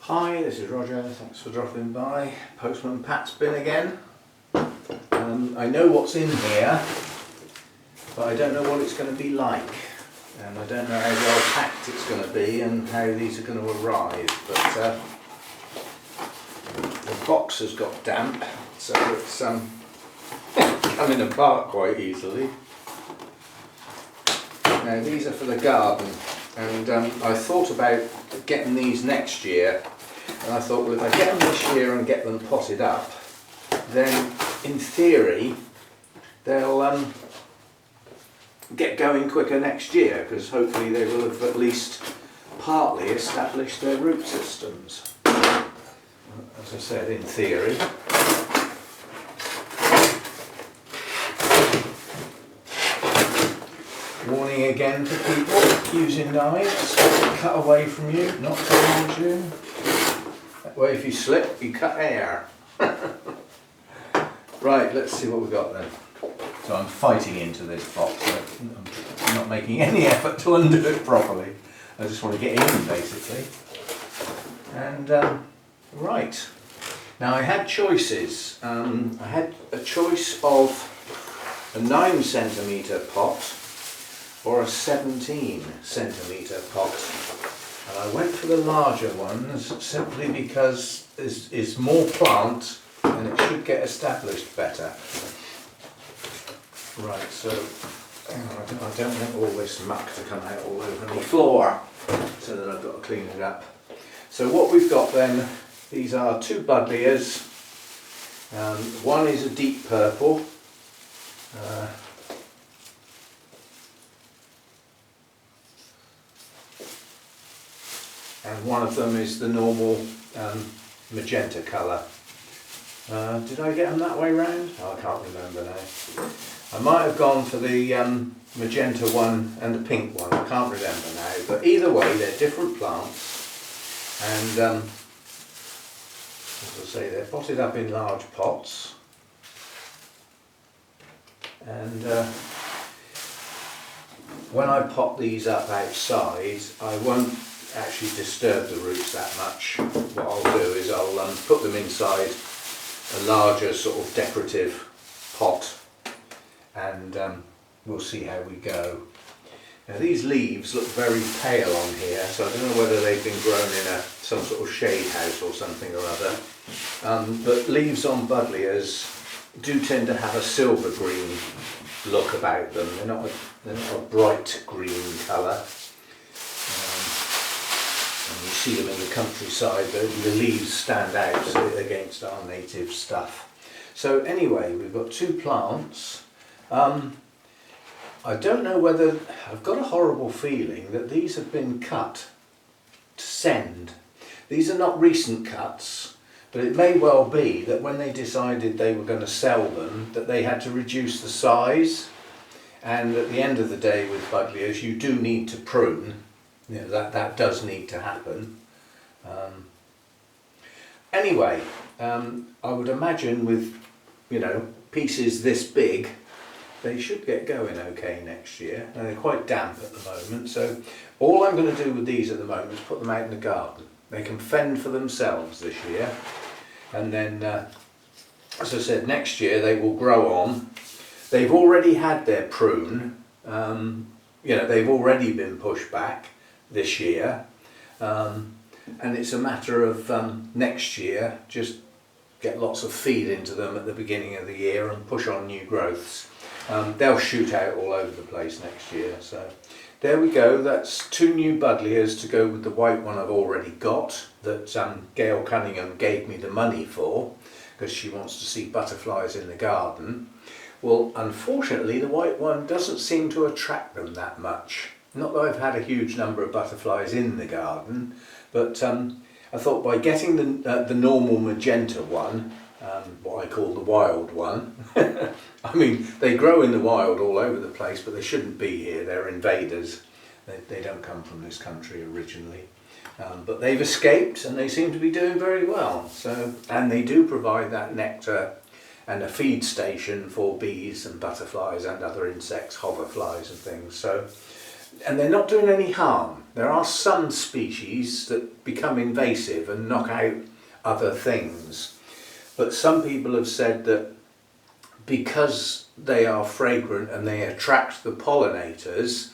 Hi, this is Roger, thanks for dropping by. Postman Pat's bin again. I know what's in here, but I don't know what it's going to be like. And I don't know how well packed it's going to be and how these are going to arrive. But the box has got damp, so it's coming apart quite easily. Now these are for the garden, and I thought about getting these next year, and I thought, well, if I get them this year and get them potted up, then in theory they'll get going quicker next year, because hopefully they will have at least partly established their root systems. As I said, in theory. Warning again for people using knives: cut away from you, not towards you. That way if you slip, you cut air. Right, let's see what we've got then. So I'm fighting into this box, I'm not making any effort to undo it properly. I just want to get in basically. And right, now I had choices. I had a choice of a 9cm pot or a 17cm pot, and I went for the larger ones simply because it's more plant and it should get established better. Right, so I don't want all this muck to come out all over my floor, so that I've got to clean it up. So what we've got then, these are two buddleias. One is a deep purple. And one of them is the normal magenta colour. Did I get them that way round? Oh, I can't remember now. I might have gone for the magenta one and the pink one, I can't remember now. But either way, they're different plants, and as I say, they're potted up in large pots. And when I pot these up outside, I won't actually disturb the roots that much. What I'll do is I'll put them inside a larger sort of decorative pot, and we'll see how we go. Now these leaves look very pale on here, so I don't know whether they've been grown in some sort of shade house or something or other. But leaves on buddleias do tend to have a silver green look about them. They're not a bright green colour. And you see them in the countryside, the leaves stand out against our native stuff. So anyway, we've got two plants. I don't know whether, I've got a horrible feeling that these have been cut to send. These are not recent cuts, but it may well be that when they decided they were going to sell them, that they had to reduce the size. And at the end of the day with buddleias, you do need to prune. You know, that does need to happen. Anyway, I would imagine with, you know, pieces this big, they should get going okay next year. And they're quite damp at the moment, so all I'm going to do with these at the moment is put them out in the garden. They can fend for themselves this year, and then as I said, next year they will grow on. They've already had their prune, you know, they've already been pushed back this year, and it's a matter of next year just get lots of feed into them at the beginning of the year and push on new growths. They'll shoot out all over the place next year. So there we go, that's two new buddleias to go with the white one I've already got, that Gail Cunningham gave me the money for, because she wants to see butterflies in the garden. Well, unfortunately the white one doesn't seem to attract them that much. Not that I've had a huge number of butterflies in the garden, but I thought by getting the normal magenta one, what I call the wild one, I mean, they grow in the wild all over the place, but they shouldn't be here. They're invaders. They don't come from this country originally. But they've escaped and they seem to be doing very well. So, and they do provide that nectar and a feed station for bees and butterflies and other insects, hoverflies and things. So and they're not doing any harm. There are some species that become invasive and knock out other things, but some people have said that because they are fragrant and they attract the pollinators,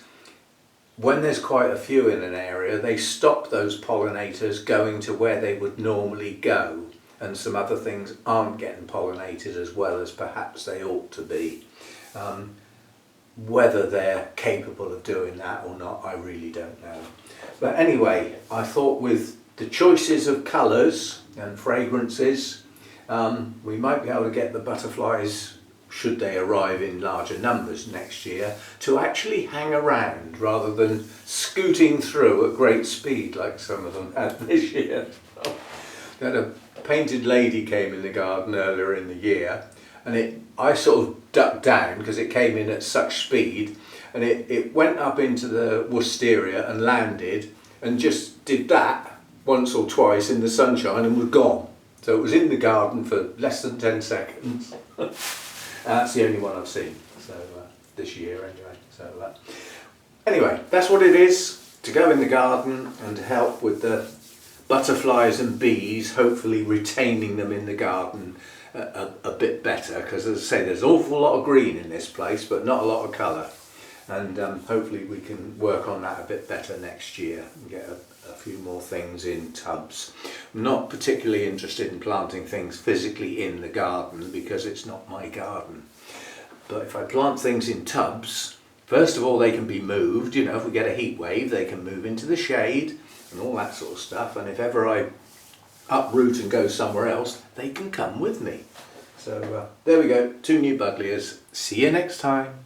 when there's quite a few in an area, they stop those pollinators going to where they would normally go, and some other things aren't getting pollinated as well as perhaps they ought to be. Whether they're capable of doing that or not, I really don't know. But anyway, I thought with the choices of colours and fragrances, we might be able to get the butterflies, should they arrive in larger numbers next year, to actually hang around rather than scooting through at great speed like some of them had this year. Then a painted lady came in the garden earlier in the year, and I sort of ducked down because it came in at such speed, and it went up into the wisteria and landed and just did that once or twice in the sunshine and was gone. So it was in the garden for less than 10 seconds. That's the only one I've seen, so this year anyway. So anyway, that's what it is, to go in the garden and to help with the butterflies and bees, hopefully retaining them in the garden a bit better, because as I say, there's an awful lot of green in this place but not a lot of colour, and hopefully we can work on that a bit better next year and get a few more things in tubs. I'm not particularly interested in planting things physically in the garden because it's not my garden, but if I plant things in tubs, first of all they can be moved. You know, if we get a heat wave they can move into the shade and all that sort of stuff, and if ever I uproot and go somewhere else, they can come with me. So there we go, 2 new buddleias. See you next time.